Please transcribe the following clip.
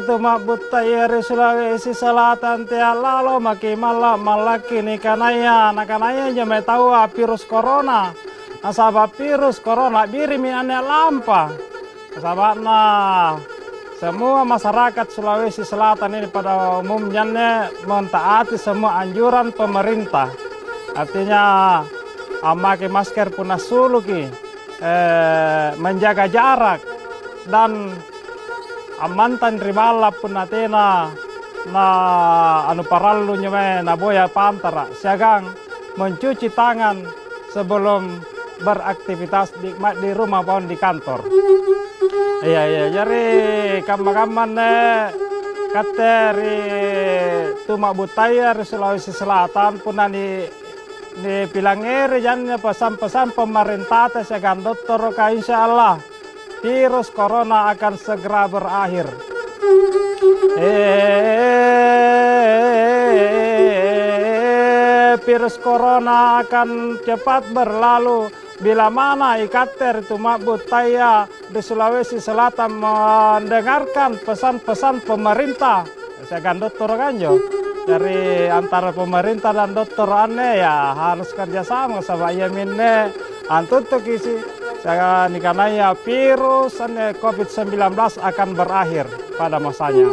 Tumak Butayeri Sulawesi Selatan tia lalo maki malaki ni kanaya jame tahu virus corona. Nasabab virus corona birimi ane lampa. Sababna semua masyarakat Sulawesi Selatan ini pada umumnya mentaati semua anjuran pemerintah. Artinya memakai masker punah suluki, menjaga jarak dan mantan ribala punah tena na anu parallu nyeme na boya pantara siagang mencuci tangan sebelum beraktivitas di rumah maupun di kantor. Iya, jadi kamar-kamar kateri Tumak Butayeri Sulawesi Selatan pun di Pilangeri jangan pesan-pesan pemerintah segan dokter ka insya Allah virus corona akan segera berakhir. Virus corona akan cepat berlalu bila mana ikater Tumak Butayeri di Sulawesi Selatan mendengarkan pesan-pesan pemerintah. Saya kan dokter kanjo dari antara pemerintah dan dokter aneh ya harus kerjasama sama minne antutuk isi saya nikanaya virus COVID-19 akan berakhir pada masanya.